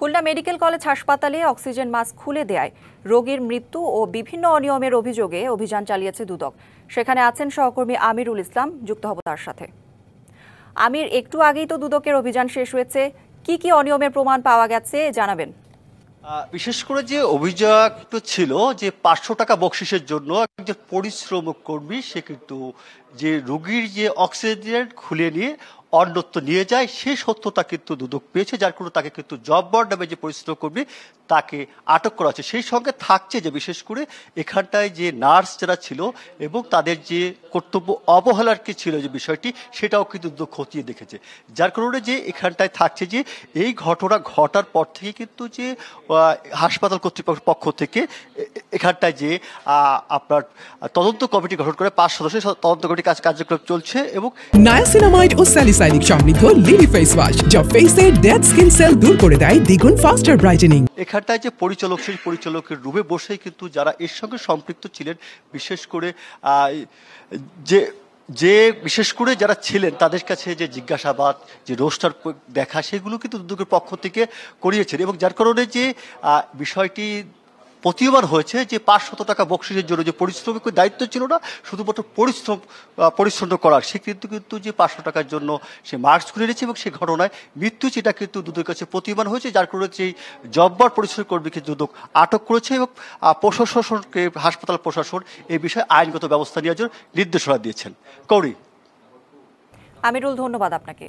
Khulna medical college হাসপাতালে oxygen mask খুলে দেয় রোগীর মৃত্যু ও বিভিন্ন অনিয়মের অভিযোগে অভিযান চালিয়েছে দুদক। সেখানে আছেন সহকর্মী আমিরুল ইসলাম, যুক্ত হব তার সাথে। আমির, একটু আগেই তো দুদকের অভিযান শেষ হয়েছে, কি কি অনিয়মের প্রমাণ পাওয়া গেছে জানাবেন। বিশেষ করে যে অভিযোগ ছিল যে 500 টাকা বকশিসের জন্য একজন পরিশ্রম কর্মী সে কিন্তু যে রোগীর যে অক্সিজেন খুলে নিয়ে অন্যত্র নিয়ে যায়, সেই সত্যতা কিন্তু দুদক পেয়েছে, যার কারণে তাকে কিন্তু জব্বর নামে যে পরিশ্রম কর্মী তাকে আটক করা হচ্ছে। সেই সঙ্গে থাকছে যে বিশেষ করে এখানটায় যে নার্স যারা ছিল এবং তাদের যে কর্তব্য অবহেলার কি ছিল যে বিষয়টি, সেটাও কিন্তু দুদক খতিয়ে দেখেছে। যার কারণে যে এখানটায় থাকছে যে এই ঘটনা ঘটার পর থেকে কিন্তু যে হাসপাতাল কর্তৃপক্ষের পক্ষ থেকে এখানটায় যে আপনার তদন্ত কমিটি গঠন করে 5 সদস্যের তদন্ত কমিটি কার্যক্রম চলছে। এবং নায়াসিনামাইড ও স্যালিসাইলিক সমৃদ্ধ লিলি ফেস ওয়াশ যা ফেসের ডেড স্কিন সেল দূর করে দেয় দ্বিগুণ ফাস্টার ব্রাইটেনিং। এখানটায় যে পরিচালক, সেই পরিচালকের রুমে বসেই কিন্তু যারা এর সঙ্গে সম্পৃক্ত ছিলেন, বিশেষ করে যে বিশেষ করে যারা ছিলেন তাদের কাছে যে জিজ্ঞাসাবাদ, যে রোস্টার দেখা, সেগুলো কিন্তু দুদকের পক্ষ থেকে করিয়েছেন। এবং যার কারণে যে বিষয়টি প্রতীয়মান হয়েছে যে 500 টাকা বকশিসের জন্য যে পরিশ্রমিকের দায়িত্ব ছিল না শুধুমাত্র পরিচ্ছন্ন করার, সে কিন্তু যে 500 টাকার জন্য সে মাস্ক খুলে নিয়েছে এবং সে ঘটনায় মৃত্যু, সেটা কিন্তু দুদকের কাছে প্রতীয়মান হয়েছে। যার কারণে সেই জব্বর পরিশ্রম কর্মীকে দুদক আটক করেছে এবং প্রশাসনকে, হাসপাতাল প্রশাসন এই বিষয়ে আইনগত ব্যবস্থা নেওয়ার জন্য নির্দেশনা দিয়েছেন। কৌরি। আমিরুল, ধন্যবাদ আপনাকে।